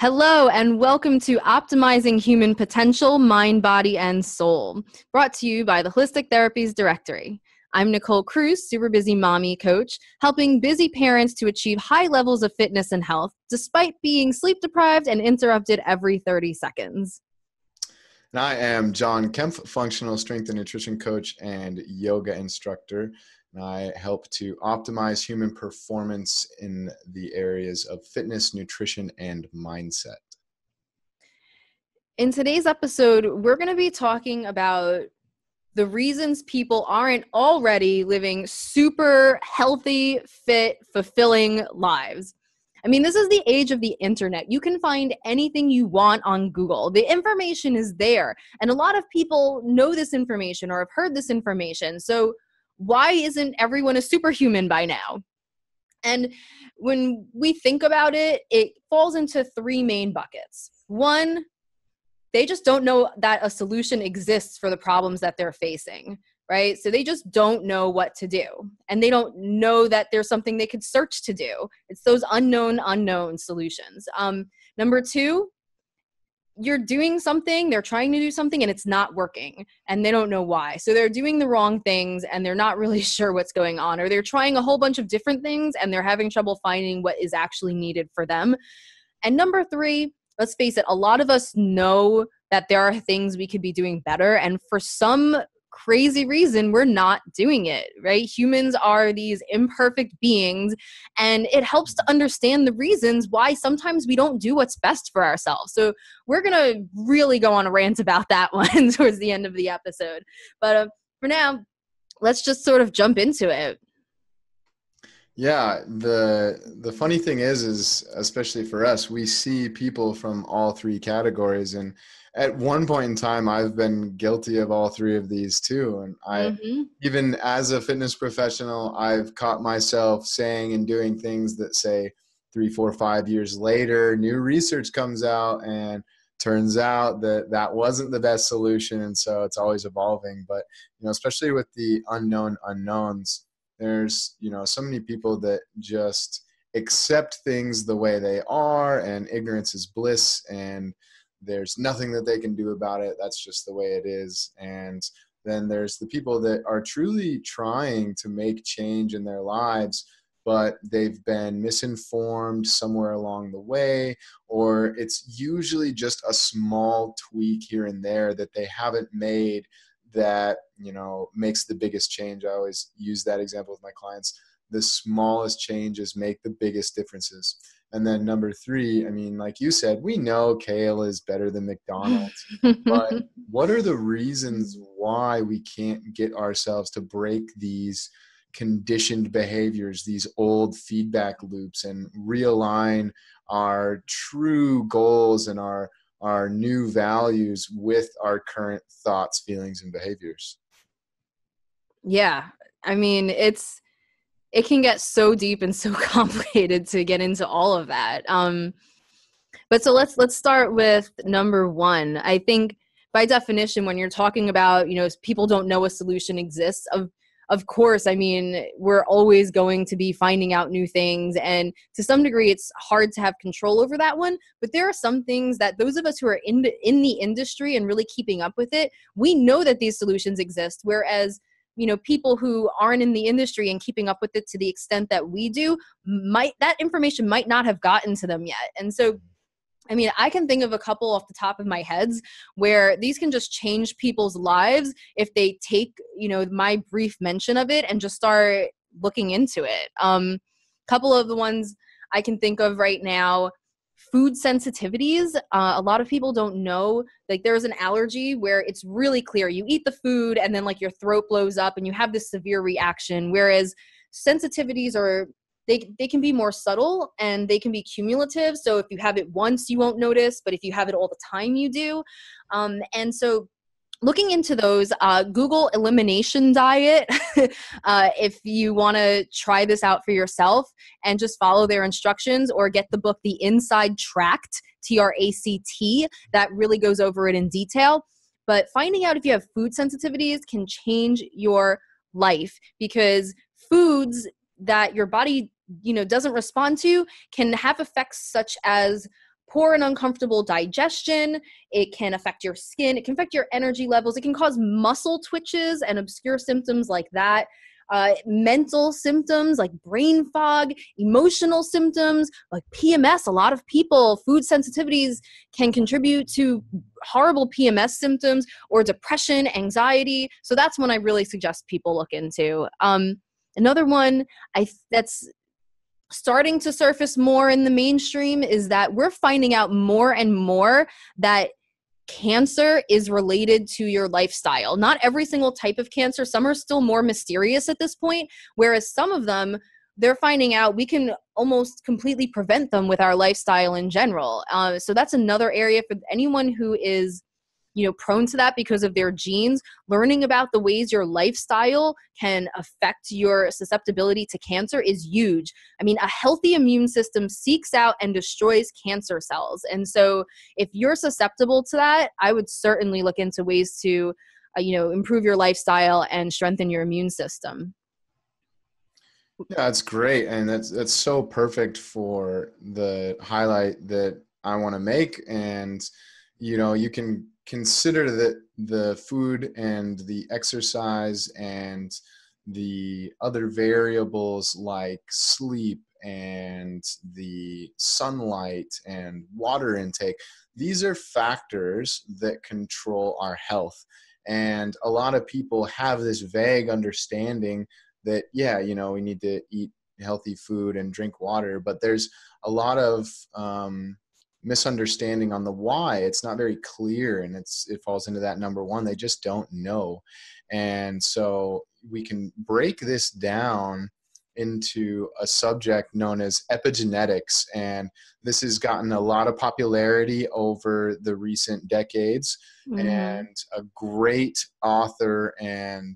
Hello, and welcome to Optimizing Human Potential, Mind, Body, and Soul, brought to you by the Holistic Therapies Directory. I'm Nicole Cruz, super busy mommy coach, helping busy parents to achieve high levels of fitness and health, despite being sleep deprived and interrupted every 30 seconds. And I am John Kempf, functional strength and nutrition coach and yoga instructor. And I help to optimize human performance in the areas of fitness, nutrition, and mindset. In today's episode, we're going to be talking about the reasons people aren't already living super healthy, fit, fulfilling lives. I mean, this is the age of the internet. You can find anything you want on Google. The information is there. And a lot of people know this information or have heard this information. So why isn't everyone a superhuman by now? And when we think about it, it falls into three main buckets. One, they just don't know that a solution exists for the problems that they're facing, right? So they just don't know what to do. And they don't know that there's something they could search to do. It's those unknown solutions. Number two, you're doing something, they're trying to do something, and it's not working, and they don't know why. So they're doing the wrong things, and they're not really sure what's going on, or they're trying a whole bunch of different things, and they're having trouble finding what is actually needed for them. And number three, let's face it, a lot of us know that there are things we could be doing better, and for some crazy reason, we're not doing it, right? Humans are these imperfect beings, and it helps to understand the reasons why sometimes we don't do what's best for ourselves. So we're going to really go on a rant about that one towards the end of the episode. But for now, let's just sort of jump into it. Yeah, the funny thing is especially for us, we see people from all three categories. And at one point in time, I've been guilty of all three of these too. And even as a fitness professional, I've caught myself saying and doing things that say 3, 4, 5 years later, new research comes out and turns out that that wasn't the best solution. And so it's always evolving. But, especially with the unknown unknowns, there's, so many people that just accept things the way they are, and ignorance is bliss, and there's nothing that they can do about it. That's just the way it is. And then there's the people that are truly trying to make change in their lives, but they've been misinformed somewhere along the way, or it's usually just a small tweak here and there that they haven't made that, makes the biggest change. I always use that example with my clients. The smallest changes make the biggest differences. And then number three, like you said, we know kale is better than McDonald's, but what are the reasons why we can't get ourselves to break these conditioned behaviors, these old feedback loops, and realign our true goals and our new values with our current thoughts, feelings, and behaviors? Yeah. It can get so deep and so complicated to get into all of that. But so let's start with number one. I think by definition, when you're talking about, people don't know a solution exists, of course, we're always going to be finding out new things. And to some degree, it's hard to have control over that one. But there are some things that those of us who are in the industry and really keeping up with it, we know that these solutions exist. Whereas, people who aren't in the industry and keeping up with it to the extent that we do, that information might not have gotten to them yet. And so, I can think of a couple off the top of my heads where these can just change people's lives if they take, my brief mention of it and just start looking into it. Couple of the ones I can think of right now, food sensitivities. A lot of people don't know, like there's an allergy where it's really clear. You eat the food and then your throat blows up and you have this severe reaction. Whereas sensitivities they can be more subtle and they can be cumulative. So if you have it once, you won't notice, but if you have it all the time, you do. And so looking into those, Google elimination diet, if you want to try this out for yourself and just follow their instructions, or get the book, The Inside Tract, TRACT, that really goes over it in detail. But finding out if you have food sensitivities can change your life, because foods that your body doesn't respond to can have effects such as poor and uncomfortable digestion. It can affect your skin. It can affect your energy levels. It can cause muscle twitches and obscure symptoms like that. Mental symptoms like brain fog, emotional symptoms like PMS. A lot of people, food sensitivities can contribute to horrible PMS symptoms or depression, anxiety. So that's one I really suggest people look into. Another one that's starting to surface more in the mainstream is that we're finding out more and more that cancer is related to your lifestyle. Not every single type of cancer. Some are still more mysterious at this point, whereas some of them, they're finding out we can almost completely prevent them with our lifestyle in general. So that's another area for anyone who is, prone to that because of their genes. Learning about the ways your lifestyle can affect your susceptibility to cancer is huge. I mean, a healthy immune system seeks out and destroys cancer cells. And so if you're susceptible to that, I would certainly look into ways to, improve your lifestyle and strengthen your immune system. Yeah, that's great. And that's so perfect for the highlight that I want to make. And, you can consider that the food and the exercise and the other variables like sleep and the sunlight and water intake, these are factors that control our health. And a lot of people have this vague understanding that, we need to eat healthy food and drink water, but there's a lot of misunderstanding on the why. It's not very clear, and it falls into that number one. They just don't know. And so we can break this down into a subject known as epigenetics. And this has gotten a lot of popularity over the recent decades. Mm-hmm. And a great author and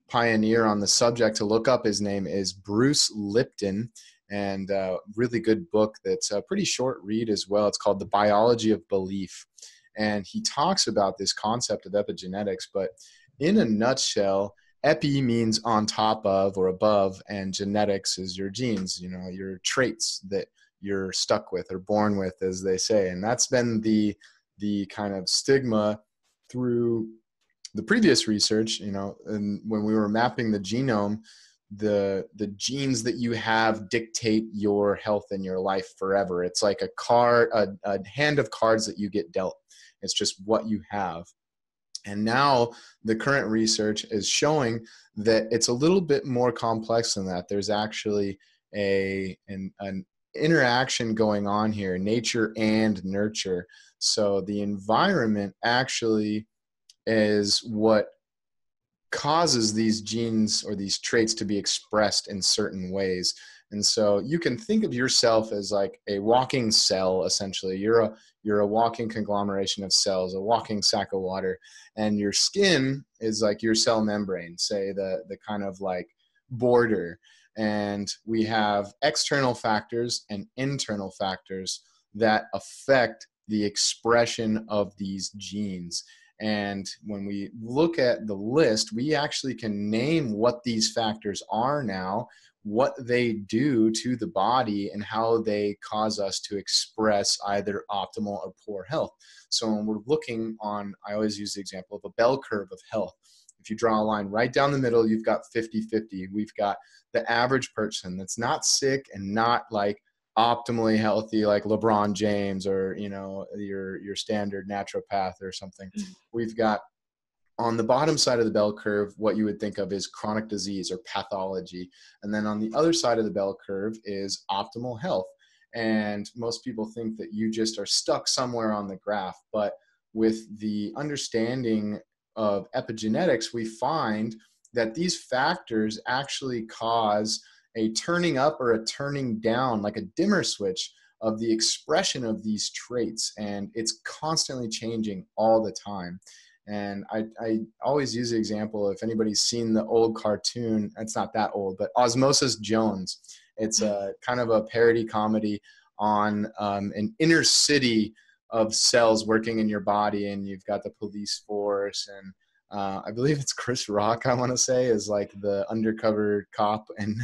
pioneer on the subject to look up, his name is Bruce Lipton, and a really good book that's a pretty short read as well. It's called The Biology of Belief. And he talks about this concept of epigenetics, but in a nutshell, epi means on top of or above, and genetics is your genes, your traits that you're stuck with or born with, as they say. And that's been the kind of stigma through the previous research, and when we were mapping the genome, the genes that you have dictate your health and your life forever. It's like a hand of cards that you get dealt. It's just what you have. And now the current research is showing that it's a little bit more complex than that. There's actually an interaction going on here, nature and nurture. So the environment actually is what causes these genes or these traits to be expressed in certain ways. And so you can think of yourself as like a walking cell, essentially. You're a walking conglomeration of cells, a walking sack of water, and your skin is like your cell membrane, say the kind of like border. And we have external factors and internal factors that affect the expression of these genes. And when we look at the list, we actually can name what these factors are now, what they do to the body, and how they cause us to express either optimal or poor health. So when we're looking on, I always use the example of a bell curve of health. If you draw a line right down the middle, you've got 50-50. We've got the average person that's not sick and not like optimally healthy, like LeBron James or your standard naturopath or something. We've got on the bottom side of the bell curve what you would think of as chronic disease or pathology, and then on the other side of the bell curve is optimal health. And most people think that you just are stuck somewhere on the graph, but with the understanding of epigenetics, we find that these factors actually cause a turning up or a turning down, like a dimmer switch of the expression of these traits. And it's constantly changing all the time. And I always use the example, if anybody's seen the old cartoon, it's not that old, but Osmosis Jones. It's a kind of a parody comedy on an inner city of cells working in your body. And you've got the police force and I believe it's Chris Rock, I want to say, is like the undercover cop, and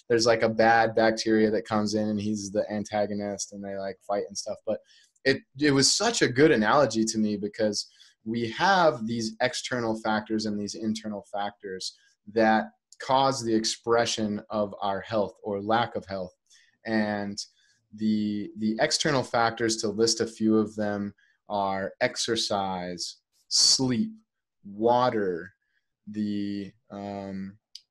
there's like a bad bacteria that comes in and he's the antagonist and they like fight and stuff. But it was such a good analogy to me, because we have these external factors and these internal factors that cause the expression of our health or lack of health. And the external factors, to list a few of them, are exercise, sleep, water, the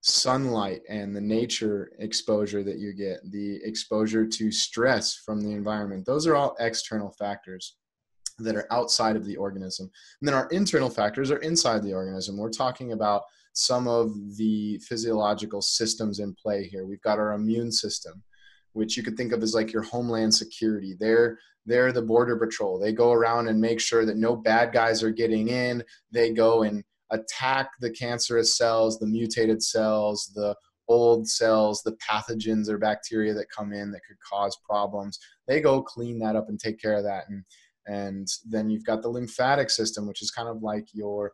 sunlight and the nature exposure that you get, the exposure to stress from the environment. Those are all external factors that are outside of the organism. And then our internal factors are inside the organism. We're talking about some of the physiological systems in play here. We've got our immune system, which you could think of as like your homeland security. They're the border patrol. They go around and make sure that no bad guys are getting in. They go and attack the cancerous cells, the mutated cells, the old cells, the pathogens or bacteria that come in that could cause problems. They go clean that up and take care of that. And then you've got the lymphatic system, which is kind of like your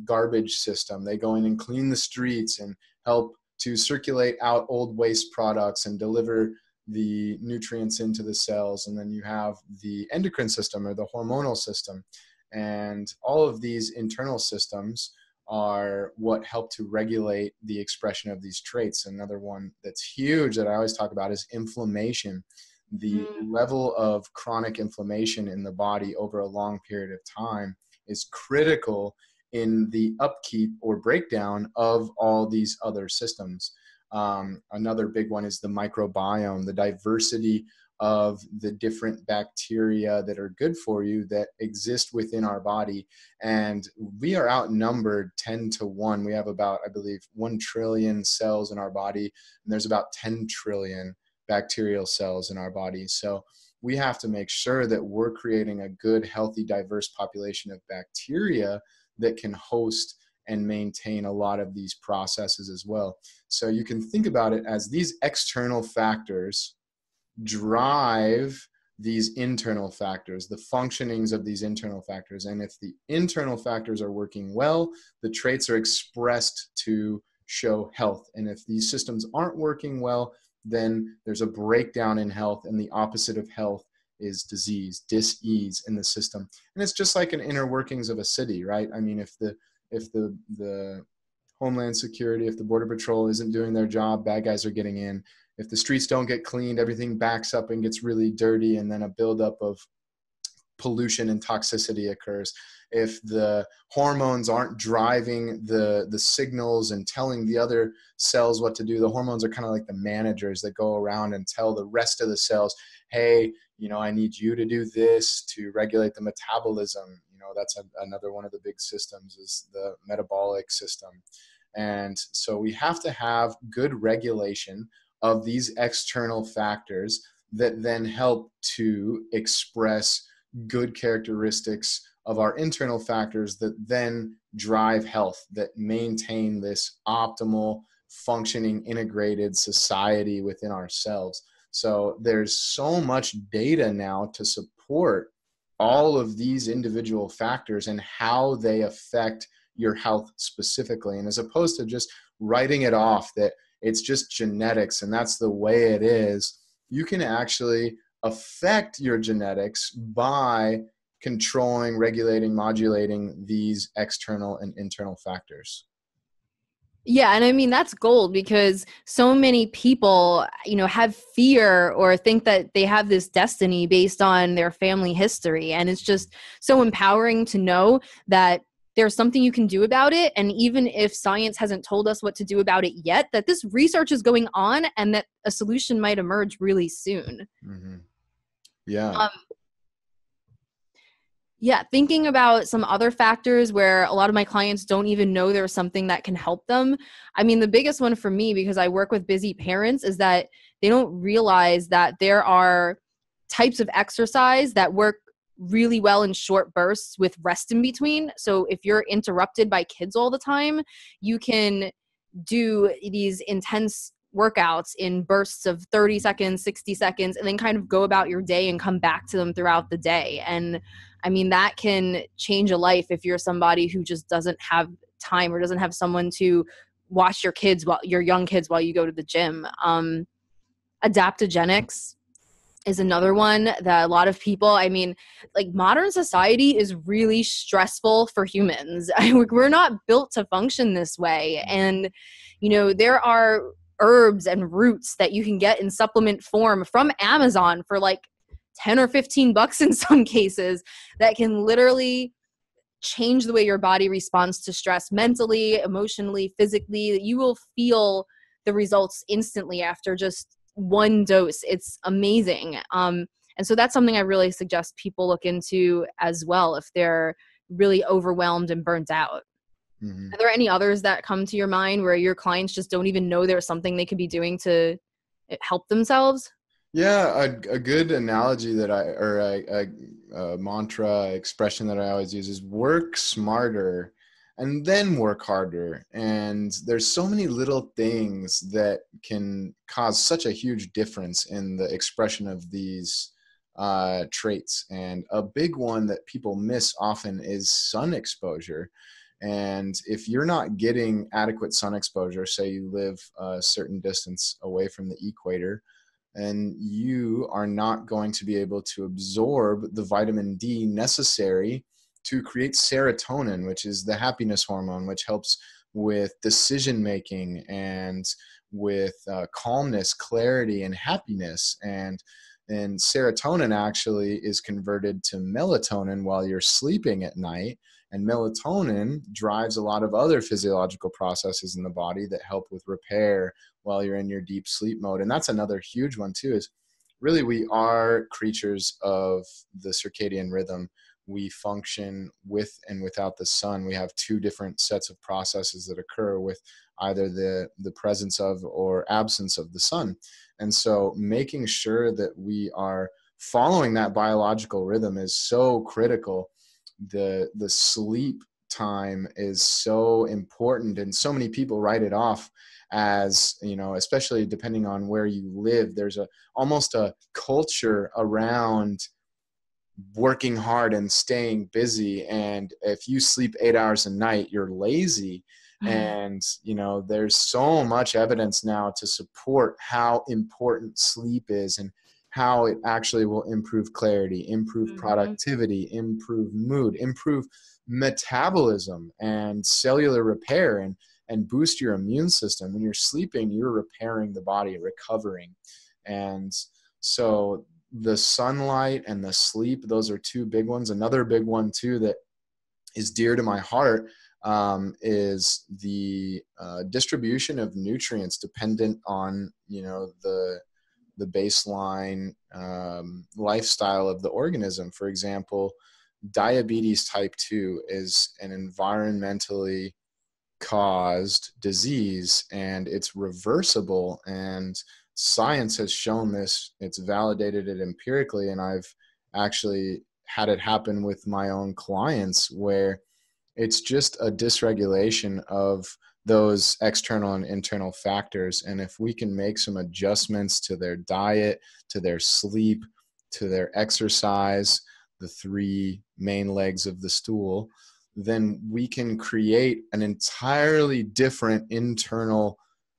garbage system. They go in and clean the streets and help to circulate out old waste products and deliver the nutrients into the cells. And then you have the endocrine system or the hormonal system. And all of these internal systems are what help to regulate the expression of these traits. Another one that's huge that I always talk about is inflammation. The level of chronic inflammation in the body over a long period of time is critical in the upkeep or breakdown of all these other systems. Another big one is the microbiome, the diversity of the different bacteria that are good for you that exist within our body. And we are outnumbered 10 to 1. We have about, I believe, 1 trillion cells in our body, and there's about 10 trillion bacterial cells in our body. So we have to make sure that we're creating a good, healthy, diverse population of bacteria that can host and maintain a lot of these processes as well. So you can think about it as these external factors drive these internal factors, the functionings of these internal factors. And if the internal factors are working well, the traits are expressed to show health. And if these systems aren't working well, then there's a breakdown in health, and the opposite of health is disease, dis-ease in the system. And it's just like an inner workings of a city, right? I mean, if the Homeland Security, if the Border Patrol isn't doing their job, bad guys are getting in. If the streets don't get cleaned, everything backs up and gets really dirty, and then a buildup of pollution and toxicity occurs. If the hormones aren't driving the signals and telling the other cells what to do, the hormones are kind of like the managers that go around and tell the rest of the cells, hey, I need you to do this to regulate the metabolism. That's another one of the big systems, is the metabolic system. And so we have to have good regulation of these external factors that then help to express good characteristics of our internal factors that then drive health, that maintain this optimal functioning integrated society within ourselves. So there's so much data now to support all of these individual factors and how they affect your health specifically. And as opposed to just writing it off that it's just genetics and that's the way it is, you can actually affect your genetics by controlling, regulating, modulating these external and internal factors. Yeah. And I mean, that's gold, because so many people, have fear or think that they have this destiny based on their family history. And it's just so empowering to know that there's something you can do about it. And even if science hasn't told us what to do about it yet, that this research is going on and that a solution might emerge really soon. Mm-hmm. Yeah. Yeah, thinking about some other factors where a lot of my clients don't even know there's something that can help them. I mean, the biggest one for me, because I work with busy parents, is that they don't realize that there are types of exercise that work really well in short bursts with rest in between. So if you're interrupted by kids all the time, you can do these intense workouts in bursts of 30 seconds, 60 seconds, and then kind of go about your day and come back to them throughout the day. And I mean, that can change a life if you're somebody who just doesn't have time or doesn't have someone to watch your young kids while you go to the gym. Adaptogenics is another one that a lot of people, I mean, like modern society is really stressful for humans. We're not built to function this way. And, you know, there are herbs and roots that you can get in supplement form from Amazon for like 10 or $15 in some cases that can literally change the way your body responds to stress mentally, emotionally, physically. You will feel the results instantly after just one dose. It's amazing. And so that's something I really suggest people look into as well if they're really overwhelmed and burnt out. Mm-hmm. Are there any others that come to your mind where your clients just don't even know there's something they could be doing to help themselves? Yeah, a good analogy that a mantra expression that I always use is work smarter and then work harder. And there's so many little things that can cause such a huge difference in the expression of these traits. And a big one that people miss often is sun exposure. And if you're not getting adequate sun exposure, say you live a certain distance away from the equator, and you are not going to be able to absorb the vitamin D necessary to create serotonin, which is the happiness hormone, which helps with decision making and with calmness, clarity, and happiness. And serotonin actually is converted to melatonin while you're sleeping at night. And melatonin drives a lot of other physiological processes in the body that help with repair while you're in your deep sleep mode. And that's another huge one too, is really we are creatures of the circadian rhythm. We function with and without the sun. We have two different sets of processes that occur with either the presence of or absence of the sun. And so making sure that we are following that biological rhythm is so critical. The sleep time is so important, and so many people write it off as, you know, especially depending on where you live, there's almost a culture around working hard and staying busy. And if you sleep 8 hours a night, you're lazy. And, you know, there's so much evidence now to support how important sleep is and how it actually will improve clarity, improve productivity, improve mood, improve metabolism and cellular repair, and boost your immune system. When you're sleeping, you're repairing the body, recovering. And so the sunlight and the sleep, those are two big ones. Another big one too that is dear to my heart is the distribution of nutrients dependent on, you know, the baseline lifestyle of the organism. For example, diabetes type 2 is an environmentally caused disease, and it's reversible, and science has shown this. It's validated it empirically, and I've actually had it happen with my own clients where it's just a dysregulation of those external and internal factors. And if we can make some adjustments to their diet, to their sleep, to their exercise, the three main legs of the stool, then we can create an entirely different internal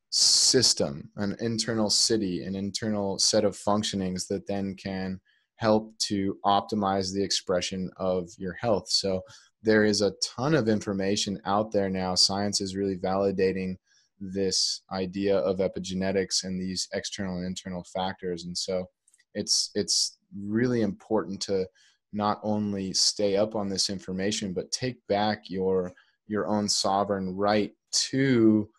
system, an internal city, an internal set of functionings that then can help to optimize the expression of your health. So there is a ton of information out there now. Science is really validating this idea of epigenetics and these external and internal factors. And so it's really important to not only stay up on this information, but take back your own sovereign right to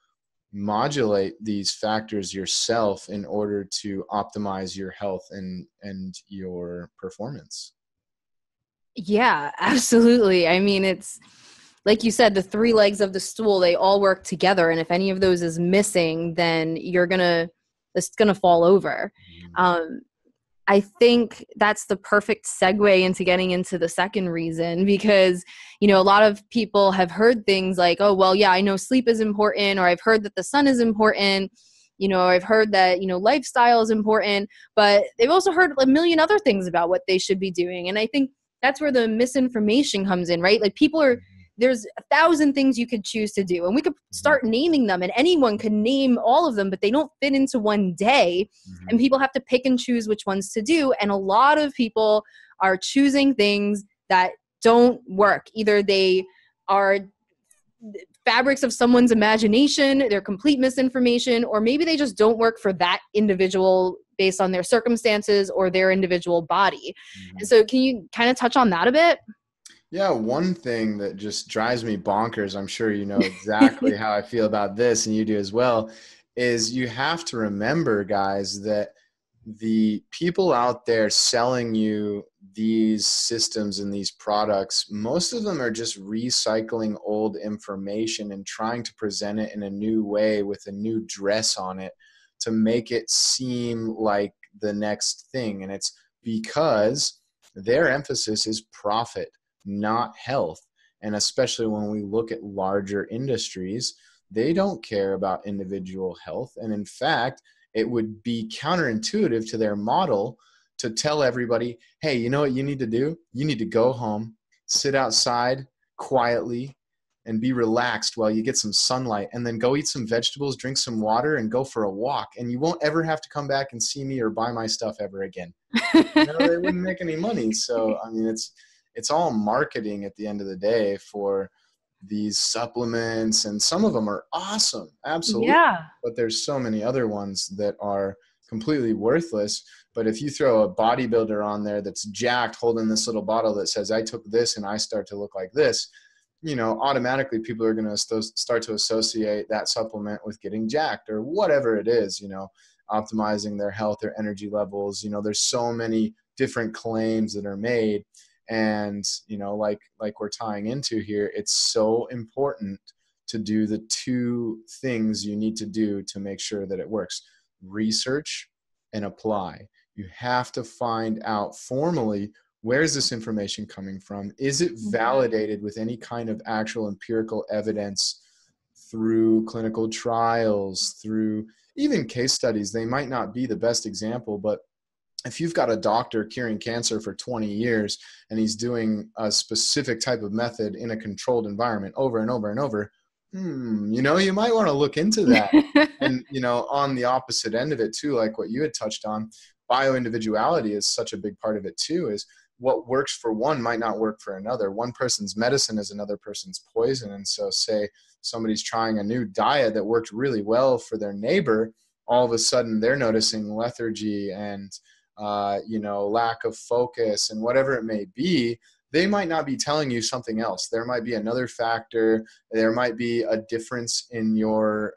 modulate these factors yourself in order to optimize your health and your performance. Yeah, absolutely. I mean, it's like you said, the three legs of the stool, they all work together. And if any of those is missing, then it's going to fall over. I think that's the perfect segue into getting into the second reason, because, you know, a lot of people have heard things like, oh, well, yeah, I know sleep is important, or I've heard that the sun is important. I've heard that, lifestyle is important, but they've also heard a million other things about what they should be doing. And I think that's where the misinformation comes in, right? Like there's 1,000 things you could choose to do, and we could start naming them, and anyone could name all of them, but they don't fit into one day. And people have to pick and choose which ones to do. And a lot of people are choosing things that don't work. Either they are fabrics of someone's imagination, they're complete misinformation, or maybe they just don't work for that individual based on their circumstances or their individual body. And so can you kind of touch on that a bit? Yeah, one thing that just drives me bonkers, I'm sure you know exactly how I feel about this, and you do as well, is you have to remember, guys, that the people out there selling you these systems and these products, most of them are just recycling old information and trying to present it in a new way with a new dress on it to make it seem like the next thing. And it's because their emphasis is profit, not health. And especially when we look at larger industries, they don't care about individual health. And in fact, it would be counterintuitive to their model to tell everybody, hey, you know what you need to do? You need to go home, sit outside quietly, and be relaxed while you get some sunlight, and then go eat some vegetables, drink some water, and go for a walk. And you won't ever have to come back and see me or buy my stuff ever again. They wouldn't make any money. So, I mean, it's all marketing at the end of the day for these supplements, and some of them are awesome. Absolutely. Yeah. But there's so many other ones that are completely worthless. But if you throw a bodybuilder on there that's jacked holding this little bottle that says, I took this and I start to look like this, automatically people are going to start to associate that supplement with getting jacked or whatever it is, optimizing their health or energy levels. There's so many different claims that are made. And, like we're tying into here, it's so important to do the two things you need to do to make sure that it works: research and apply. You have to find out formally, where is this information coming from? Is it validated with any kind of actual empirical evidence through clinical trials, through even case studies? They might not be the best example, but if you've got a doctor curing cancer for 20 years and he's doing a specific type of method in a controlled environment over and over and over, you might want to look into that. And, on the opposite end of it too, like what you had touched on, bioindividuality is such a big part of it too, is what works for one might not work for another. One person's medicine is another person's poison. And so say somebody's trying a new diet that worked really well for their neighbor, all of a sudden they're noticing lethargy and lack of focus and whatever it may be. They might not be telling you something else. There might be another factor. There might be a difference in your,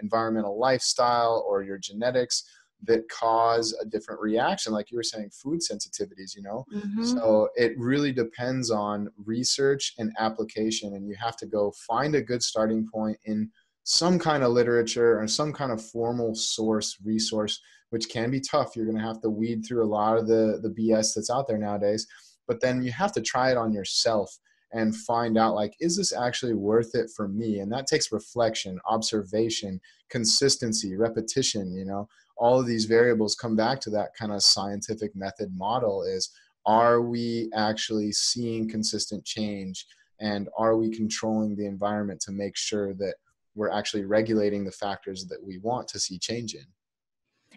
environmental lifestyle or your genetics that cause a different reaction. Like you were saying, food sensitivities, So it really depends on research and application. And you have to go find a good starting point in some kind of literature or some kind of formal resource, which can be tough. You're going to have to weed through a lot of the BS that's out there nowadays. But then you have to try it on yourself and find out, like, is this actually worth it for me? And that takes reflection, observation, consistency, repetition. All of these variables come back to that kind of scientific method model is, are we actually seeing consistent change? And are we controlling the environment to make sure that we're actually regulating the factors that we want to see change in?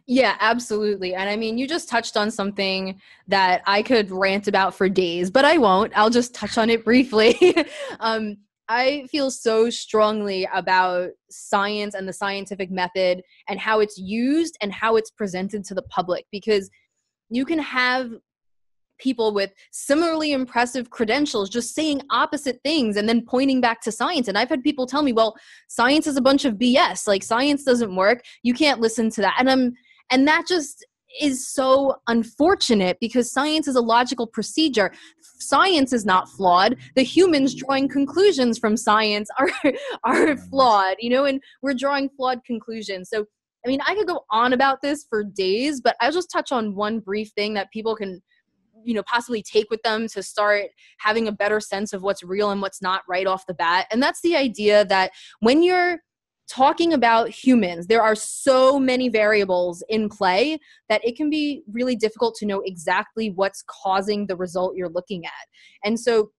Yeah, absolutely. And I mean, you just touched on something that I could rant about for days, but I won't. I'll just touch on it briefly. I feel so strongly about science and the scientific method and how it's used and how it's presented to the public, because you can have people with similarly impressive credentials just saying opposite things and then pointing back to science. And I've had people tell me, well, science is a bunch of BS. Like, science doesn't work. You can't listen to that. And that just is so unfortunate, because science is a logical procedure. Science is not flawed. The humans drawing conclusions from science are flawed, and we're drawing flawed conclusions. So, I mean, I could go on about this for days, but I'll just touch on one brief thing that people can, possibly take with them to start having a better sense of what's real and what's not right off the bat. And that's the idea that when you're talking about humans, there are so many variables in play that it can be really difficult to know exactly what's causing the result you're looking at. And so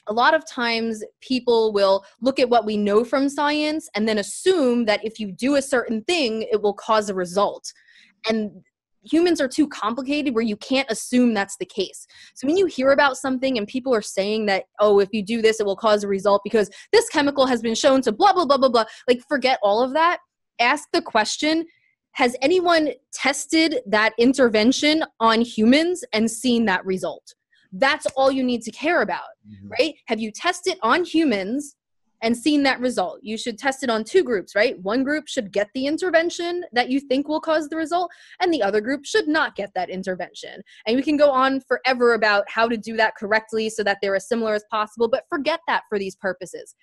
a lot of times people will look at what we know from science and then assume that if you do a certain thing, it will cause a result. And humans are too complicated where you can't assume that's the case. So when you hear about something and people are saying that, oh, if you do this, it will cause a result because this chemical has been shown to blah, blah, blah, blah, blah, like forget all of that. Ask the question, has anyone tested that intervention on humans and seen that result? That's all you need to care about, right? Have you tested on humans and seen that result? You should test it on two groups, right? One group should get the intervention that you think will cause the result, and the other group should not get that intervention. And we can go on forever about how to do that correctly so that they're as similar as possible, but forget that for these purposes.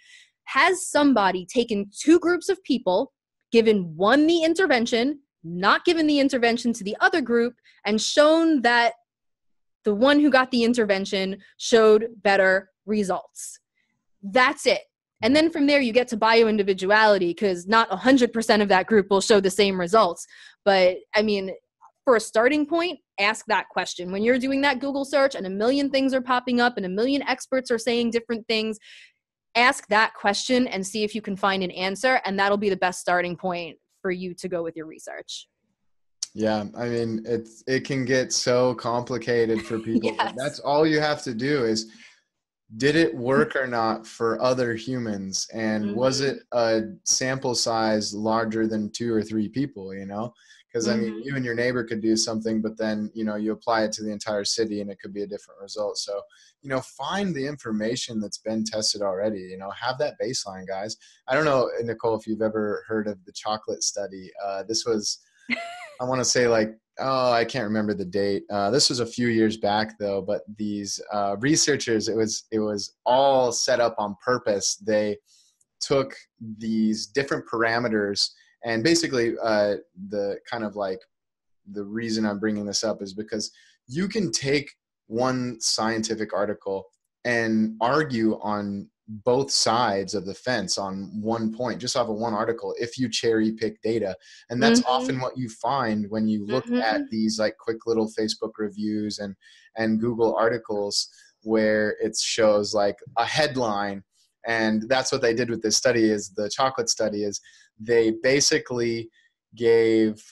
Has somebody taken two groups of people, given one the intervention, not given the intervention to the other group, and shown that the one who got the intervention showed better results? That's it. And then from there, you get to bioindividuality, because not 100% of that group will show the same results. But I mean, for a starting point, ask that question. When you're doing that Google search and a million things are popping up and a million experts are saying different things, ask that question and see if you can find an answer. And that'll be the best starting point for you to go with your research. Yeah, I mean, it can get so complicated for people. Yes. That's all you have to do is, did it work or not for other humans? And was it a sample size larger than 2 or 3 people, you know? Because, I mean, you and your neighbor could do something, but then, you know, you apply it to the entire city and it could be a different result. So, you know, find the information that's been tested already, you know, have that baseline, guys. I don't know, Nicole, if you've ever heard of the chocolate study. This was, I want to say like, oh, I can't remember the date. This was a few years back though, but these researchers, it was all set up on purpose. They took these different parameters, and basically the kind of like the reason I'm bringing this up is because you can take one scientific article and argue on both sides of the fence on one point, just off of one article, if you cherry pick data. And that's often what you find when you look at these like quick little Facebook reviews and Google articles where it shows like a headline. And that's what they did with this study, is the chocolate study, is they basically gave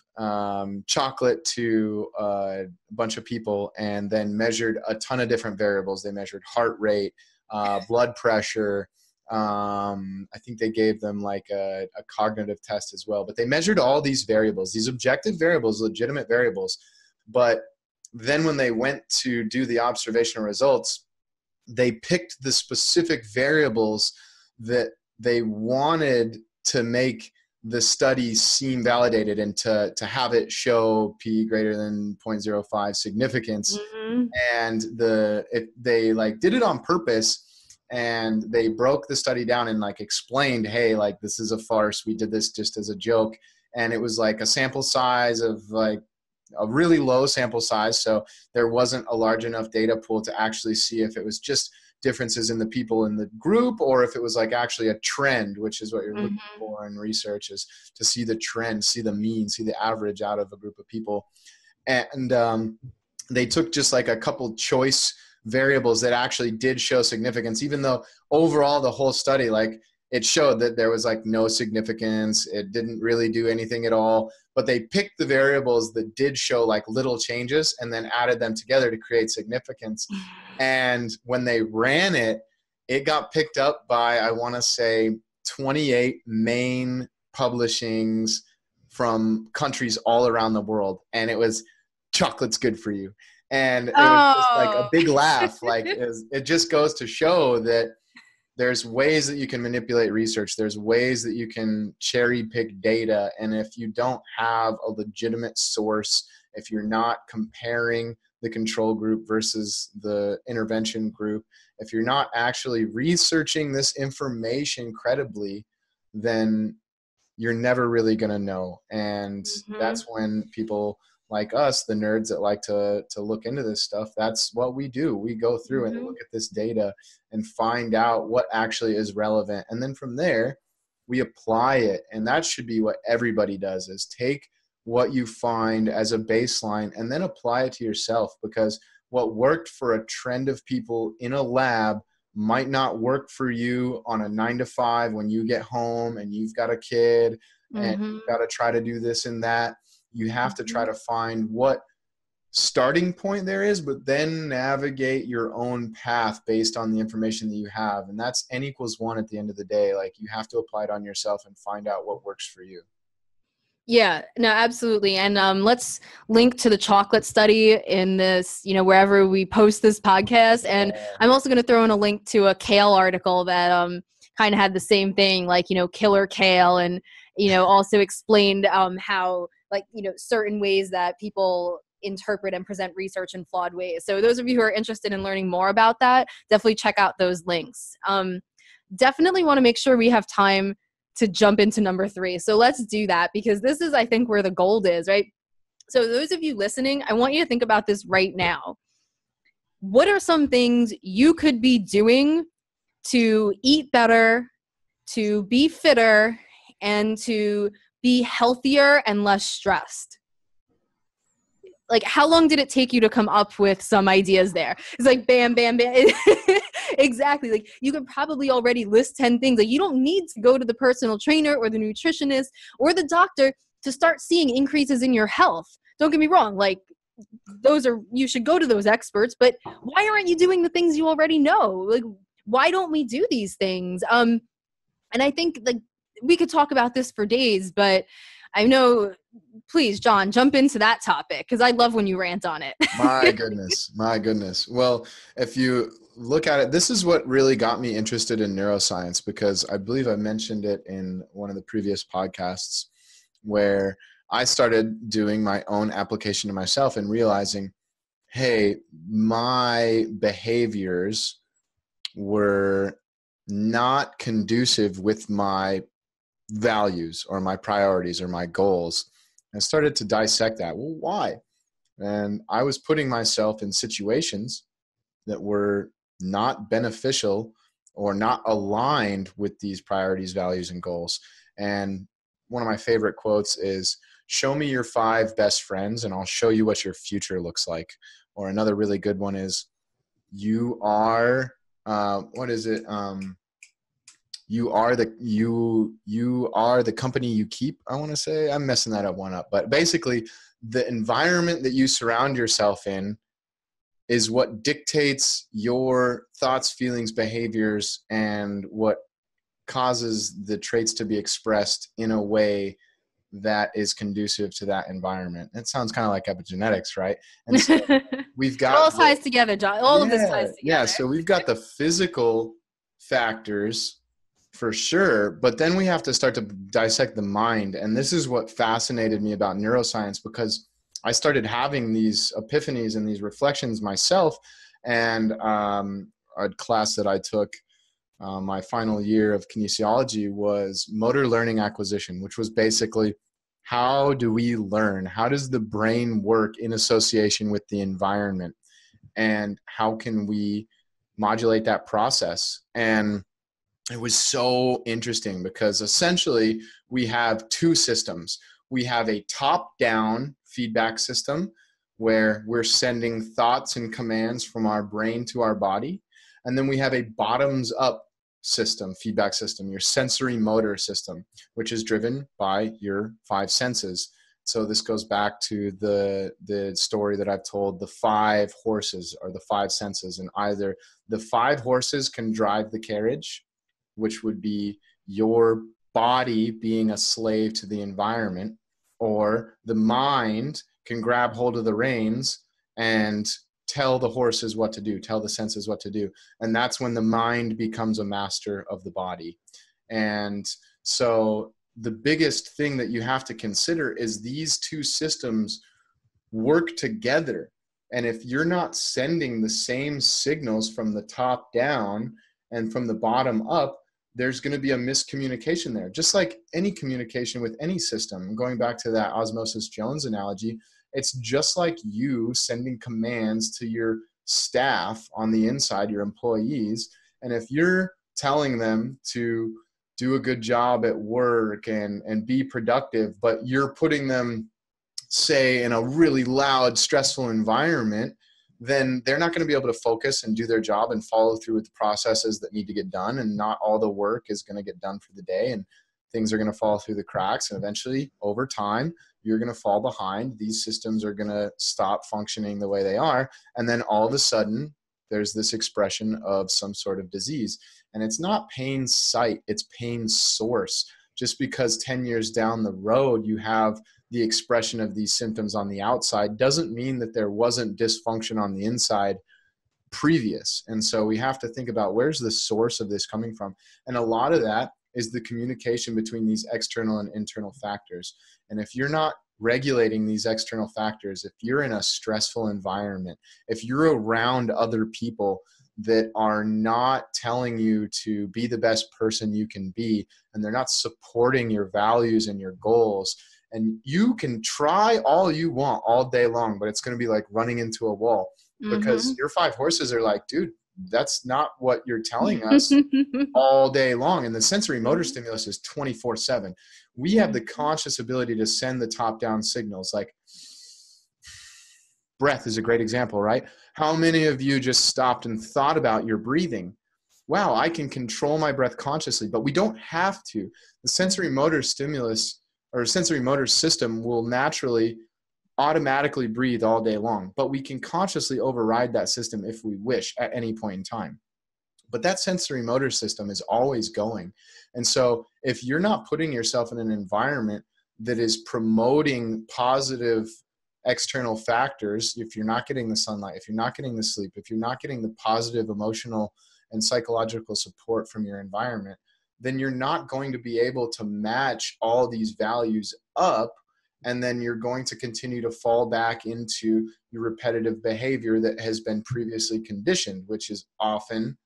chocolate to a bunch of people and then measured a ton of different variables. They measured heart rate, blood pressure. I think they gave them like a cognitive test as well. But they measured all these variables, these objective variables, legitimate variables. But then when they went to do the observational results, they picked the specific variables that they wanted to make the study seem validated and to have it show p greater than 0.05 significance. And they like did it on purpose, and they broke the study down and like explained, hey, like this is a farce, we did this just as a joke. And it was like a sample size of like a really low sample size, so there wasn't a large enough data pool to actually see if it was just differences in the people in the group or if it was like actually a trend, which is what you're looking for in research, is to see the trend, see the mean, see the average out of a group of people. And they took just like a couple choice variables that actually did show significance, even though overall the whole study, like it showed that there was like no significance. It didn't really do anything at all, but they picked the variables that did show like little changes and then added them together to create significance. And when they ran it, it got picked up by, I want to say, 28 main publishings from countries all around the world. And it was, chocolate's good for you. And it was just like a big laugh. Like it just goes to show that there's ways that you can manipulate research. There's ways that you can cherry pick data. And if you don't have a legitimate source, if you're not comparing the control group versus the intervention group, if you're not actually researching this information credibly, then you're never really going to know. And that's when people like us, the nerds that like to look into this stuff, that's what we do. We go through and look at this data and find out what actually is relevant. And then from there, we apply it. And that should be what everybody does, is take what you find as a baseline and then apply it to yourself, because what worked for a trend of people in a lab might not work for you on a 9 to 5 when you get home and you've got a kid and you've got to try to do this and that. You have to try to find what starting point there is, but then navigate your own path based on the information that you have. And that's N=1 at the end of the day. Like, you have to apply it on yourself and find out what works for you. Yeah, no, absolutely. And let's link to the chocolate study in this, wherever we post this podcast. And I'm also going to throw in a link to a kale article that kind of had the same thing, like, killer kale, and, also explained how, like, certain ways that people interpret and present research in flawed ways. So those of you who are interested in learning more about that, definitely check out those links. Definitely want to make sure we have time to jump into number 3. So let's do that, because this is, I think, where the gold is, right? So those of you listening, I want you to think about this right now. What are some things you could be doing to eat better, to be fitter, and to be healthier and less stressed? Like, how long did it take you to come up with some ideas there? It's like, bam, bam, bam. Exactly. Like, you could probably already list 10 things. Like, you don't need to go to the personal trainer or the nutritionist or the doctor to start seeing increases in your health. Don't get me wrong. Like, you should go to those experts, but why aren't you doing the things you already know? Like, why don't we do these things? And I think, like, we could talk about this for days, but I know, please, John, jump into that topic, because I love when you rant on it. My goodness. Well, if you look at it, this is what really got me interested in neuroscience, because I believe I mentioned it in one of the previous podcasts, where I started doing my own application to myself and realizing, hey, my behaviors were not conducive with my values or my priorities or my goals. I started to dissect that. Well, why? And I was putting myself in situations that were not beneficial or not aligned with these priorities, values, and goals. And one of my favorite quotes is, show me your 5 best friends and I'll show you what your future looks like. Or another really good one is, you are, you are the company you keep. I want to say, I'm messing that one up, but basically the environment that you surround yourself in is what dictates your thoughts, feelings, behaviors, and what causes the traits to be expressed in a way that is conducive to that environment. It sounds kind of like epigenetics, right? And so we've got it all ties together, John. All of this ties together. Yeah, so we've got the physical factors for sure, but then we have to start to dissect the mind. And this is what fascinated me about neuroscience, because I started having these epiphanies and these reflections myself. And a class that I took my final year of kinesiology was motor learning acquisition, which was basically, how do we learn? How does the brain work in association with the environment? And how can we modulate that process? And it was so interesting, because essentially we have 2 systems. We have a top-down feedback system where we're sending thoughts and commands from our brain to our body. And then we have a bottoms-up system, feedback system, your sensory motor system, which is driven by your 5 senses. So this goes back to the story that I've told, the 5 horses or the 5 senses. And either the 5 horses can drive the carriage, which would be your body being a slave to the environment, or the mind can grab hold of the reins and tell the horses what to do, tell the senses what to do. And that's when the mind becomes a master of the body. And so the biggest thing that you have to consider is these 2 systems work together. And if you're not sending the same signals from the top down and from the bottom up, there's going to be a miscommunication there. Just like any communication with any system, going back to that Osmosis Jones analogy, it's just like you sending commands to your staff on the inside, your employees. And if you're telling them to do a good job at work and be productive, but you're putting them, say, in a really loud, stressful environment, then they're not going to be able to focus and do their job and follow through with the processes that need to get done. And not all the work is going to get done for the day, and things are going to fall through the cracks. And eventually, over time, you're going to fall behind. These systems are going to stop functioning the way they are. And then all of a sudden, there's this expression of some sort of disease. And it's not pain site, it's pain source. Just because 10 years down the road you have the expression of these symptoms on the outside doesn't mean that there wasn't dysfunction on the inside previous. And so we have to think about, where's the source of this coming from? And a lot of that is the communication between these external and internal factors. And if you're not regulating these external factors, if you're in a stressful environment, if you're around other people that are not telling you to be the best person you can be, and they're not supporting your values and your goals, and you can try all you want all day long, but it's going to be like running into a wall, because your 5 horses are like, dude, that's not what you're telling us all day long. And the sensory motor stimulus is 24/7. We have the conscious ability to send the top-down signals. Like, breath is a great example, right? How many of you just stopped and thought about your breathing? Wow, I can control my breath consciously, but we don't have to. The sensory motor stimulus or sensory motor system will naturally automatically breathe all day long, but we can consciously override that system if we wish at any point in time. But that sensory motor system is always going. And so if you're not putting yourself in an environment that is promoting positive external factors, if you're not getting the sunlight, if you're not getting the sleep, if you're not getting the positive emotional and psychological support from your environment, then you're not going to be able to match all these values up. And then you're going to continue to fall back into your repetitive behavior that has been previously conditioned, which is often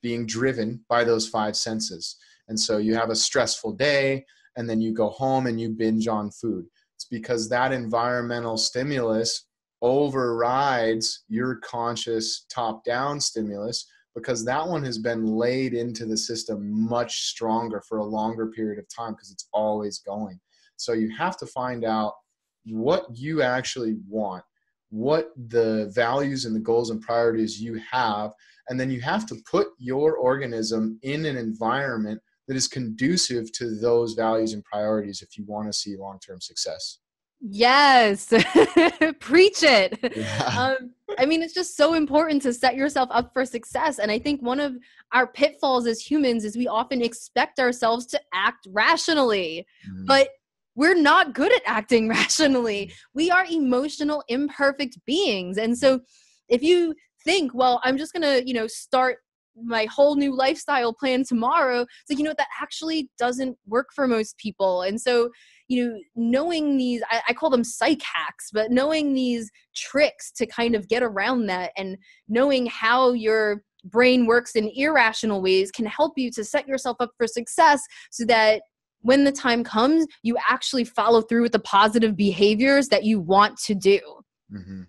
being driven by those 5 senses. And so you have a stressful day, and then you go home and you binge on food. It's because that environmental stimulus overrides your conscious top-down stimulus, because that one has been laid into the system much stronger for a longer period of time, because it's always going. So you have to find out what you actually want, what the values and the goals and priorities you have, and then you have to put your organism in an environment that is conducive to those values and priorities if you want to see long-term success. Yes. Preach it. Yeah. I mean, it's just so important to set yourself up for success. And I think one of our pitfalls as humans is we often expect ourselves to act rationally, but we're not good at acting rationally. We are emotional, imperfect beings. And so if you think, well, I'm just going to, start my whole new lifestyle plan tomorrow, it's like, that actually doesn't work for most people. And so, knowing these, I call them psych hacks, but knowing these tricks to kind of get around that and knowing how your brain works in irrational ways can help you to set yourself up for success, so that when the time comes, you actually follow through with the positive behaviors that you want to do. Mm-hmm.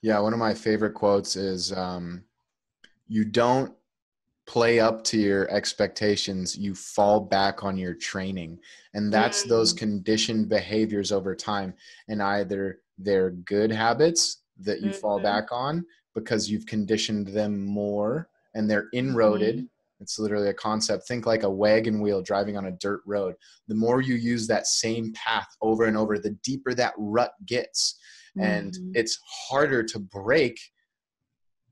Yeah, one of my favorite quotes is, you don't play up to your expectations, you fall back on your training. And that's those conditioned behaviors over time. And either they're good habits that you fall back on because you've conditioned them more and they're inroaded. It's literally a concept. Think like a wagon wheel driving on a dirt road. The more you use that same path over and over, the deeper that rut gets. And it's harder to break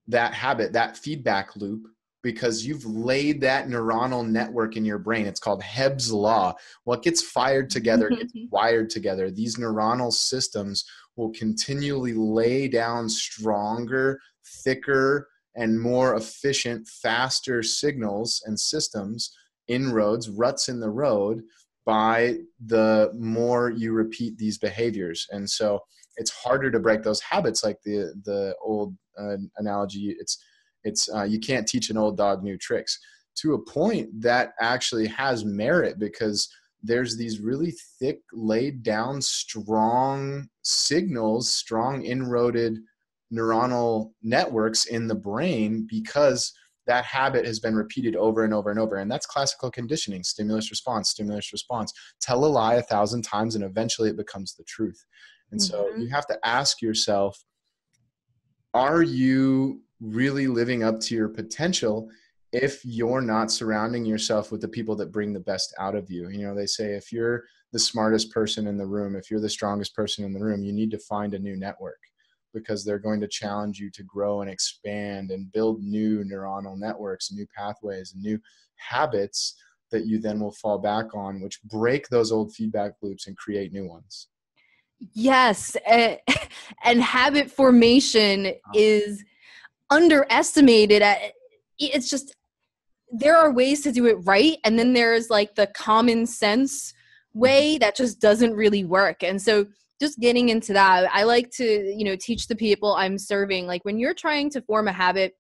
that habit, that feedback loop, because you've laid that neuronal network in your brain. It's called Hebb's law. What gets fired together gets wired together. These neuronal systems will continually lay down stronger, thicker, and more efficient, faster signals and systems, inroads, ruts in the road, by the more you repeat these behaviors. And so it's harder to break those habits. Like the old analogy, it's you can't teach an old dog new tricks. To a point that actually has merit, because there's these really thick, laid down, strong signals, strong inroaded neuronal networks in the brain, because that habit has been repeated over and over and over. And that's classical conditioning, stimulus response, tell a lie 1,000 times and eventually it becomes the truth. And so you have to ask yourself, are you really living up to your potential if you're not surrounding yourself with the people that bring the best out of you? You know, they say if you're the smartest person in the room, if you're the strongest person in the room, you need to find a new network, because they're going to challenge you to grow and expand and build new neuronal networks, new pathways, and new habits that you then will fall back on, which break those old feedback loops and create new ones. Yes. And habit formation is underestimated. It's just, there are ways to do it right. And then there's like the common sense way that just doesn't really work. And so just getting into that, I like to, teach the people I'm serving, like when you're trying to form a habit,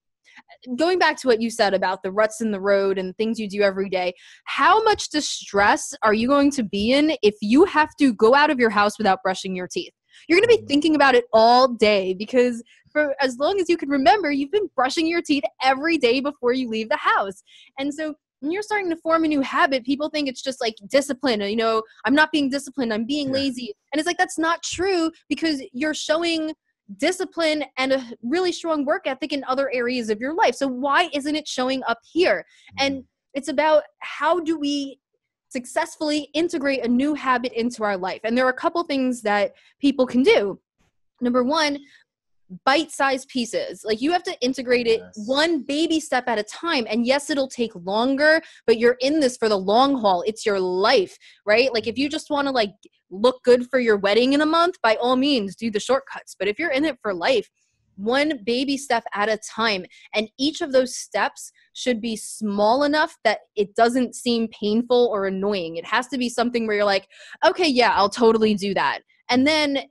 going back to what you said about the ruts in the road and things you do every day, how much distress are you going to be in if you have to go out of your house without brushing your teeth? You're going to be thinking about it all day, because for as long as you can remember, you've been brushing your teeth every day before you leave the house. And so when you're starting to form a new habit, people think it's just like discipline. I'm not being disciplined, I'm being lazy. And it's like, that's not true, because you're showing discipline and a really strong work ethic in other areas of your life. So why isn't it showing up here? And it's about, how do we successfully integrate a new habit into our life? And there are a couple things that people can do. Number one, bite-sized pieces. Like, you have to integrate it one baby step at a time. And yes, it'll take longer, but you're in this for the long haul. It's your life, right? Like, if you just want to look good for your wedding in a month, by all means do the shortcuts. But if you're in it for life, one baby step at a time. And each of those steps should be small enough that it doesn't seem painful or annoying. It has to be something where you're like, okay, yeah, I'll totally do that. And then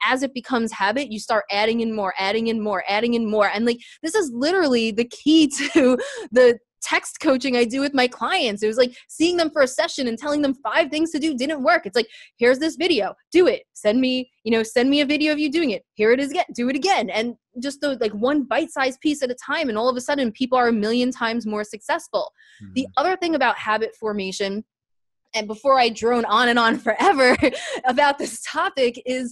as it becomes habit, you start adding in more. And this is literally the key to the text coaching I do with my clients. It was like seeing them for a session and telling them 5 things to do didn't work. It's like, here's this video, do it. Send me a video of you doing it. Here it is again, do it again. And just one bite-sized piece at a time. And all of a sudden people are 1,000,000 times more successful. The other thing about habit formation, and before I drone on and on forever about this topic, is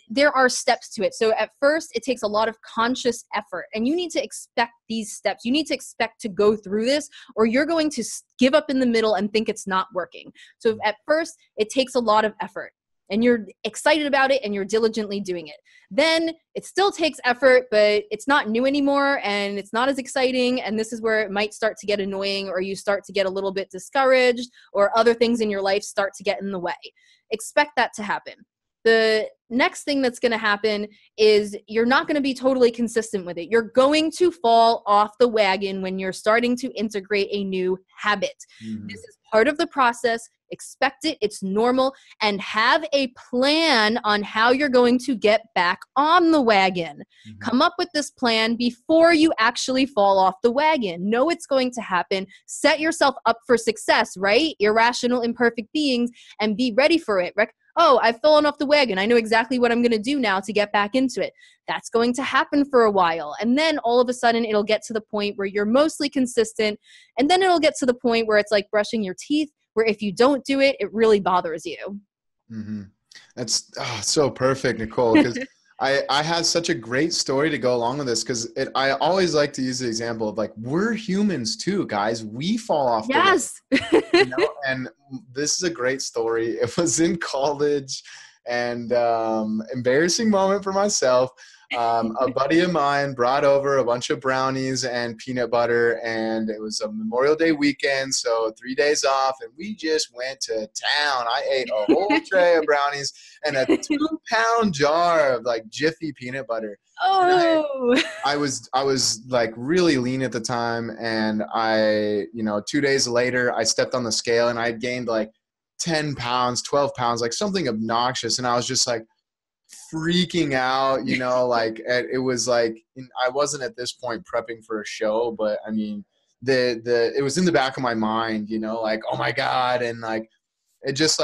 there are steps to it. So at first, it takes a lot of conscious effort, and you need to expect these steps. You need to expect to go through this, or you're going to give up in the middle and think it's not working. So at first, it takes a lot of effort, and you're excited about it and you're diligently doing it. Then it still takes effort, but it's not new anymore and it's not as exciting. And this is where it might start to get annoying, or you start to get a little bit discouraged, or other things in your life start to get in the way. Expect that to happen. The next thing that's going to happen is you're not going to be totally consistent with it. You're going to fall off the wagon when you're starting to integrate a new habit. This is part of the process. Expect it. It's normal. And have a plan on how you're going to get back on the wagon. Come up with this plan before you actually fall off the wagon. Know it's going to happen. Set yourself up for success, right? Irrational, imperfect beings, and be ready for it. Oh, I've fallen off the wagon. I know exactly what I'm going to do now to get back into it. That's going to happen for a while. And then all of a sudden it'll get to the point where you're mostly consistent. And then it'll get to the point where it's like brushing your teeth, where if you don't do it, it really bothers you. That's so perfect, Nicole, because I had such a great story to go along with this, because I always like to use the example of we're humans too, guys. We fall off the way, and this is a great story. It was in college, and embarrassing moment for myself. A buddy of mine brought over a bunch of brownies and peanut butter, and it was a Memorial Day weekend, so 3 days off, and we just went to town. I ate a whole tray of brownies and a 2-pound jar of Jiffy peanut butter. Oh, I was really lean at the time, and 2 days later I stepped on the scale and I had gained 10 pounds, 12 pounds, something obnoxious, and I was just freaking out, it was I wasn't at this point prepping for a show, but I mean, it was in the back of my mind, oh my God. And it just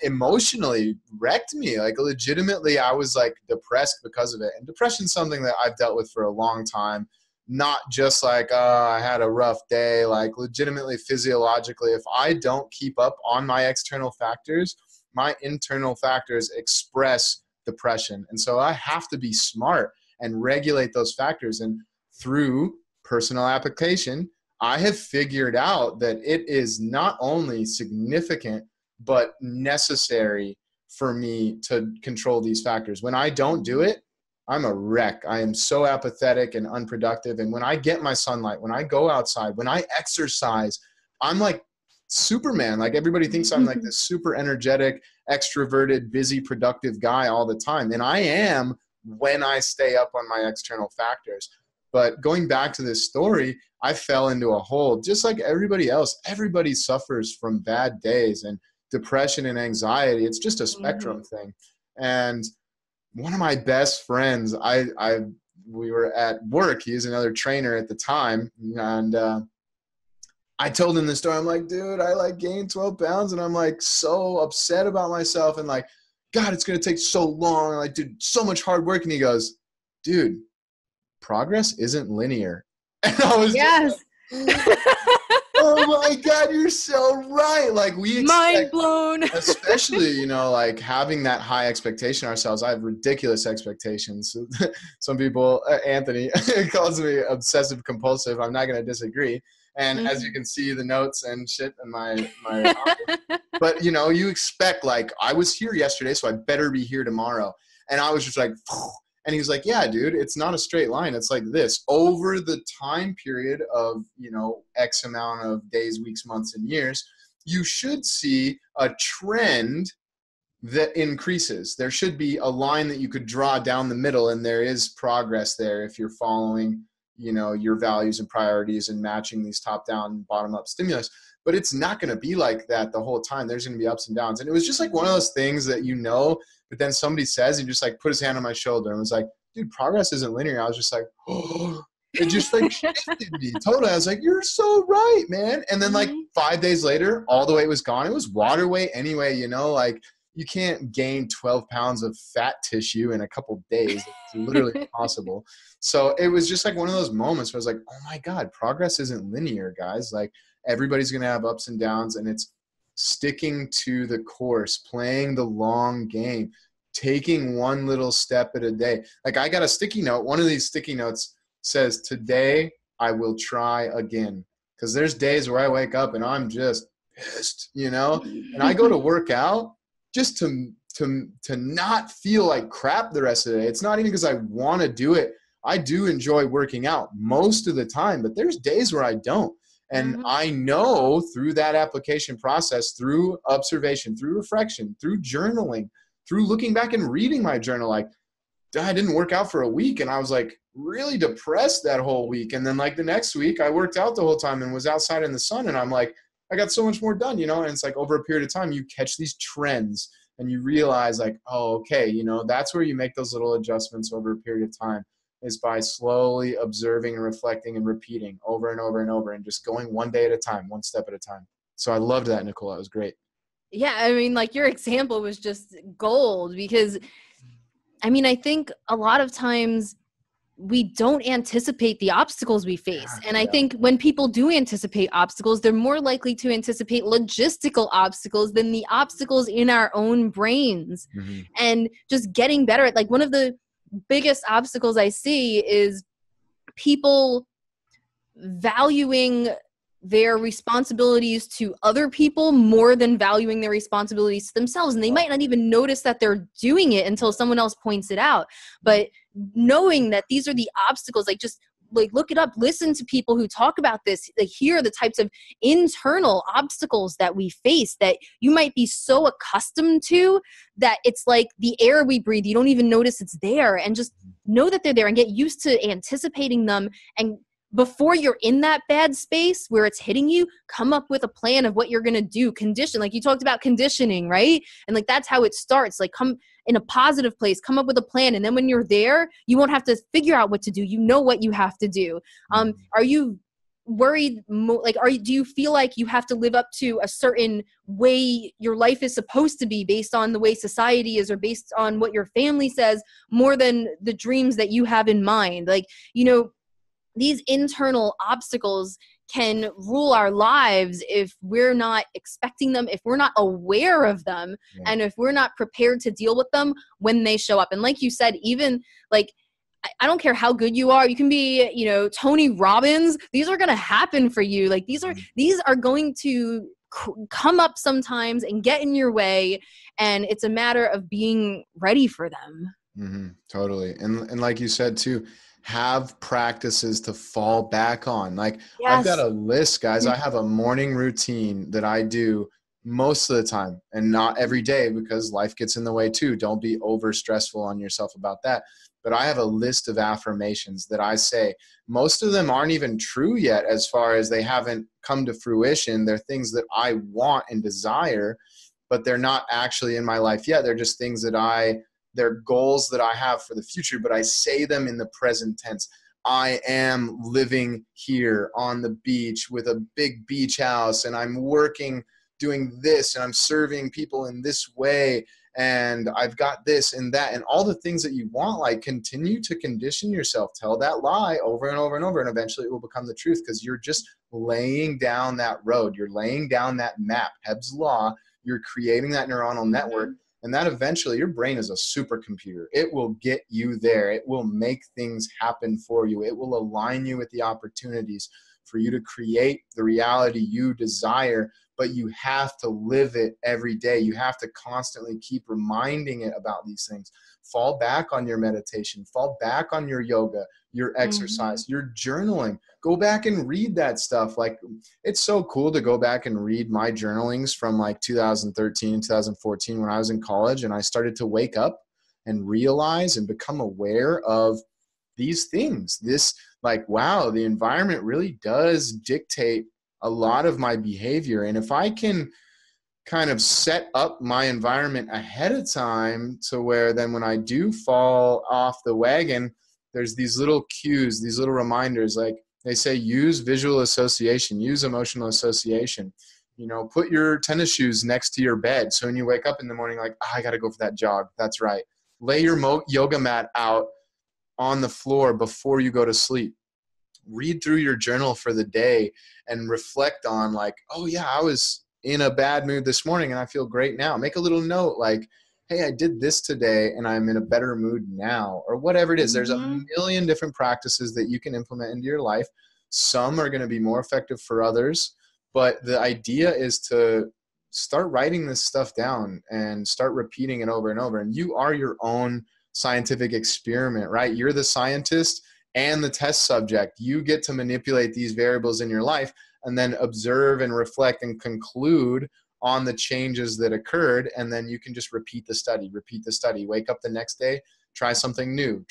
emotionally wrecked me. Legitimately, I was depressed because of it. And depression's something that I've dealt with for a long time. not just like, I had a rough day, like legitimately physiologically, if I don't keep up on my external factors, my internal factors express depression. And so I have to be smart and regulate those factors. And through personal application, I have figured out that it is not only significant, but necessary for me to control these factors. When I don't do it, I'm a wreck. I am so apathetic and unproductive. And when I get my sunlight, when I go outside, when I exercise, I'm like Superman. Like everybody thinks I'm like this super energetic, extroverted, busy, productive guy all the time. And I am when I stay up on my external factors. But going back to this story, I fell into a hole just like everybody else. Everybody suffers from bad days and depression and anxiety. It's just a spectrum thing. And one of my best friends, we were at work. He was another trainer at the time. And I told him this story. I'm like, dude, I like gained 12 pounds and I'm like so upset about myself. And like, God, it's going to take so long. I did so much hard work. And he goes, dude, progress isn't linear. And I was just like, oh my God, you're so right. Like we expect, mind blown. especially, you know, like having that high expectation ourselves. I have ridiculous expectations. Some people, Anthony calls me obsessive compulsive. I'm not going to disagree. And as you can see, the notes and shit in my but you know, you expect like, I was here yesterday, so I better be here tomorrow. And I was just like, and he was like, yeah, dude, it's not a straight line. It's like this over the time period of, you know, X amount of days, weeks, months, and years, you should see a trend that increases. There should be a line that you could draw down the middle, and there is progress there if you're following, you know, your values and priorities and matching these top down, bottom up stimulus. But it's not going to be like that the whole time. There's going to be ups and downs. And it was just like one of those things that, you know, but then somebody says, and just like put his hand on my shoulder and was like, dude, progress isn't linear. I was just like, oh, it just like shifted me totally. I was like, you're so right, man. And then like 5 days later, all the weight was gone. It was water weight anyway, you know, like you can't gain 12 pounds of fat tissue in a couple days. It's literally impossible. So it was just like one of those moments where I was like, oh my God, progress isn't linear, guys. Like everybody's going to have ups and downs, and it's sticking to the course, playing the long game, taking one little step at a day. Like I got a sticky note. One of these sticky notes says, today I will try again. Because there's days where I wake up and I'm just pissed, you know, and I go to work out just to not feel like crap the rest of the day. It's not even because I want to do it. I do enjoy working out most of the time, but there's days where I don't. And I know through that application process, through observation, through reflection, through journaling, through looking back and reading my journal, like I didn't work out for a week and I was like really depressed that whole week. And then like the next week I worked out the whole time and was outside in the sun, and I'm like, I got so much more done, you know. And it's like over a period of time, you catch these trends and you realize like, oh, okay, you know, that's where you make those little adjustments over a period of time, is by slowly observing and reflecting and repeating over and over and over and just going one day at a time, one step at a time. So I loved that, Nicole. That was great. Yeah, I mean, like your example was just gold, because I mean, I think a lot of times we don't anticipate the obstacles we face. And I think when people do anticipate obstacles, they're more likely to anticipate logistical obstacles than the obstacles in our own brains. And just getting better at, like, one of the biggest obstacles I see is people valuing their responsibilities to other people more than valuing their responsibilities to themselves. And they might not even notice that they're doing it until someone else points it out. But knowing that these are the obstacles, like just like look it up, listen to people who talk about this, like hear the types of internal obstacles that we face that you might be so accustomed to that it's like the air we breathe, you don't even notice it's there, and just know that they're there and get used to anticipating them. And before you're in that bad space where it's hitting you, come up with a plan of what you're going to do. Condition, like you talked about conditioning, right? And like, that's how it starts. Like, come in a positive place, come up with a plan. And then when you're there, you won't have to figure out what to do. You know what you have to do. Are you worried? Do you feel like you have to live up to a certain way your life is supposed to be based on the way society is, or based on what your family says, more than the dreams that you have in mind? Like, you know, these internal obstacles can rule our lives if we're not expecting them, if we're not aware of them, and if we're not prepared to deal with them when they show up. And like you said, even like, I don't care how good you are. You can be, Tony Robbins. These are going to happen for you. Like these are going to come up sometimes and get in your way. And it's a matter of being ready for them. Mm-hmm, totally. And like you said too, have practices to fall back on. Like I've got a list, guys. I have a morning routine that I do most of the time, and not every day because life gets in the way too. Don't be over stressful on yourself about that. But I have a list of affirmations that I say. Most of them aren't even true yet, as far as they haven't come to fruition. They're things that I want and desire, but they're not actually in my life yet. They're just things that they're goals that I have for the future, but I say them in the present tense. I am living here on the beach with a big beach house, and I'm working, doing this, and I'm serving people in this way, and I've got this and that, and all the things that you want. Like, continue to condition yourself. Tell that lie over and over and over, and eventually it will become the truth, because you're just laying down that road. You're laying down that map, Hebb's law. You're creating that neuronal network. And that eventually, your brain is a supercomputer. It will get you there. It will make things happen for you. It will align you with the opportunities for you to create the reality you desire, but you have to live it every day. You have to constantly keep reminding it about these things. Fall back on your meditation. Fall back on your yoga, your exercise, your journaling. Go back and read that stuff. Like, it's so cool to go back and read my journalings from like 2013, 2014 when I was in college, and I started to wake up and realize and become aware of these things. This, like, wow, the environment really does dictate a lot of my behavior. And if I can kind of set up my environment ahead of time to where then when I do fall off the wagon, there's these little cues, these little reminders. Like they say, use visual association, use emotional association. Put your tennis shoes next to your bed, so when you wake up in the morning, like, I got to go for that jog. That's right. Lay your yoga mat out on the floor before you go to sleep. Read through your journal for the day and reflect on, like, oh yeah, I was in a bad mood this morning and I feel great now. Make a little note like, hey, I did this today and I'm in a better mood now, or whatever it is. There's a million different practices that you can implement into your life. Some are going to be more effective for others, but the idea is to start writing this stuff down and start repeating it over and over. And you are your own scientific experiment, right? You're the scientist and the test subject. You get to manipulate these variables in your life and then observe and reflect and conclude on the changes that occurred. And then you can just repeat the study, wake up the next day, try something new,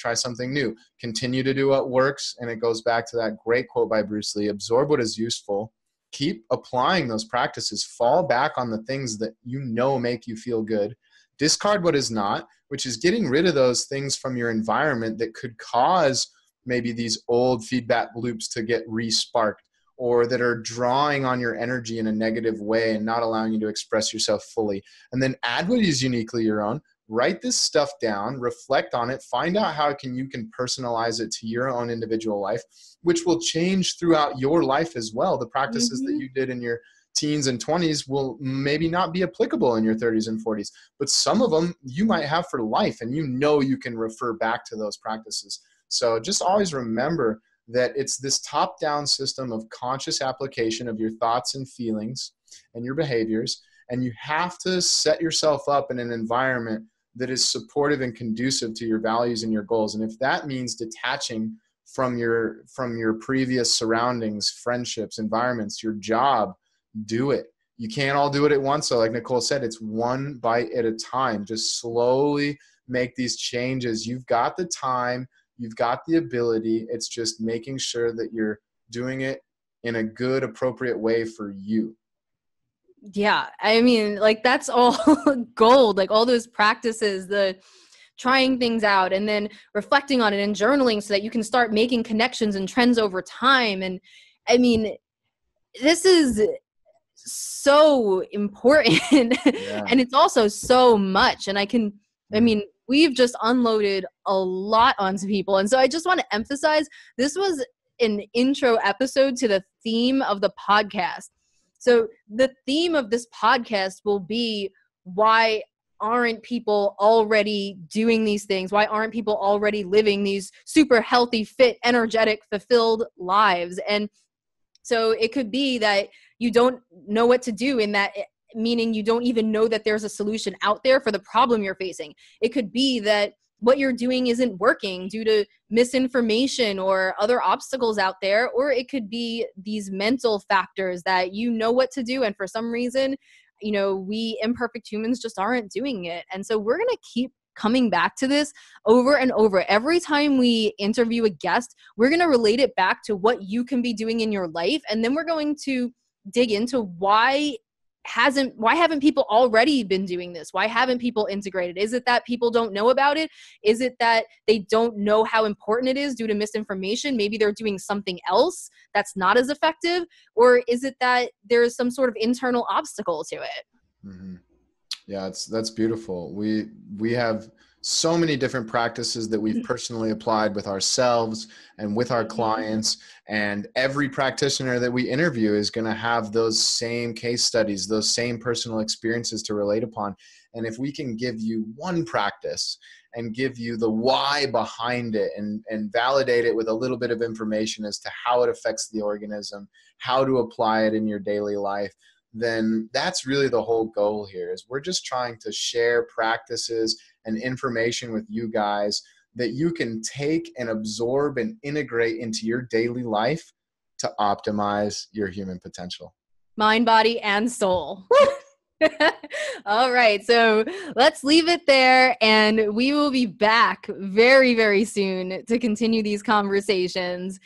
continue to do what works. And it goes back to that great quote by Bruce Lee: absorb what is useful, keep applying those practices, fall back on the things that make you feel good, discard what is not, which is getting rid of those things from your environment that could cause maybe these old feedback loops to get re-sparked, or that are drawing on your energy in a negative way and not allowing you to express yourself fully. And then add what is uniquely your own. Write this stuff down, reflect on it, find out how you can personalize it to your own individual life, which will change throughout your life as well. The practices that you did in your teens and 20s will maybe not be applicable in your 30s and 40s, but some of them you might have for life, and you can refer back to those practices. So just always remember that it's this top-down system of conscious application of your thoughts and feelings and your behaviors, and you have to set yourself up in an environment that is supportive and conducive to your values and your goals. And if that means detaching from your previous surroundings, friendships, environments, your job, do it. You can't all do it at once. So like Nicole said, it's one bite at a time. Just slowly make these changes. You've got the time. You've got the ability. It's just making sure that you're doing it in a good, appropriate way for you. Yeah. I mean, like, that's all gold, like all those practices, the trying things out and then reflecting on it and journaling so that you can start making connections and trends over time. And I mean, this is so important and it's also so much. And we've just unloaded a lot onto people. And so I just want to emphasize, this was an intro episode to the theme of the podcast. So the theme of this podcast will be, why aren't people already doing these things? Why aren't people already living these super healthy, fit, energetic, fulfilled lives? And so it could be that you don't know what to do in that, meaning you don't even know that there's a solution out there for the problem you're facing. It could be that what you're doing isn't working due to misinformation or other obstacles out there. Or it could be these mental factors that you know what to do, and for some reason, we imperfect humans just aren't doing it. And so we're going to keep coming back to this over and over. Every time we interview a guest, we're going to relate it back to what you can be doing in your life. And then we're going to dig into why haven't people already been doing this? Why haven't people integrated? Is it that people don't know about it? Is it that they don't know how important it is due to misinformation? Maybe they're doing something else that's not as effective. Or is it that there's some sort of internal obstacle to it? Mm-hmm. Yeah, that's beautiful. We have so many different practices that we've personally applied with ourselves and with our clients, and every practitioner that we interview is going to have those same case studies, those same personal experiences to relate upon. And if we can give you one practice and give you the why behind it, and validate it with a little bit of information as to how it affects the organism, how to apply it in your daily life, then that's really the whole goal here. Is we're just trying to share practices and information with you guys that you can take and absorb and integrate into your daily life to optimize your human potential. Mind, body, and soul. All right. So let's leave it there, and we will be back very, very soon to continue these conversations.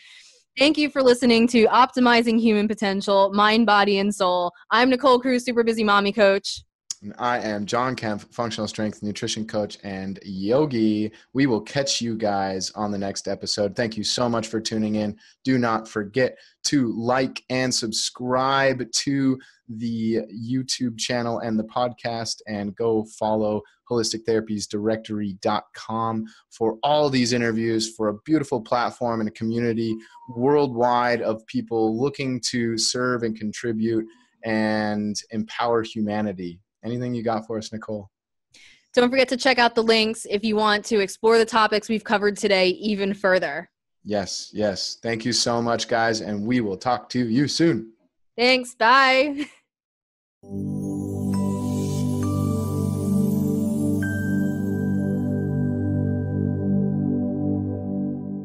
Thank you for listening to Optimizing Human Potential, Mind, Body, and Soul. I'm Nicole Cruz, Super Busy Mommy Coach. And I am John Kempf, Functional Strength Nutrition Coach and Yogi. We will catch you guys on the next episode. Thank you so much for tuning in. Do not forget to like and subscribe to the YouTube channel and the podcast, and go follow holistictherapiesdirectory.com for all these interviews, for a beautiful platform and a community worldwide of people looking to serve and contribute and empower humanity. Anything you got for us, Nicole? Don't forget to check out the links if you want to explore the topics we've covered today even further. Yes, yes. Thank you so much, guys, and we will talk to you soon. Thanks. Bye.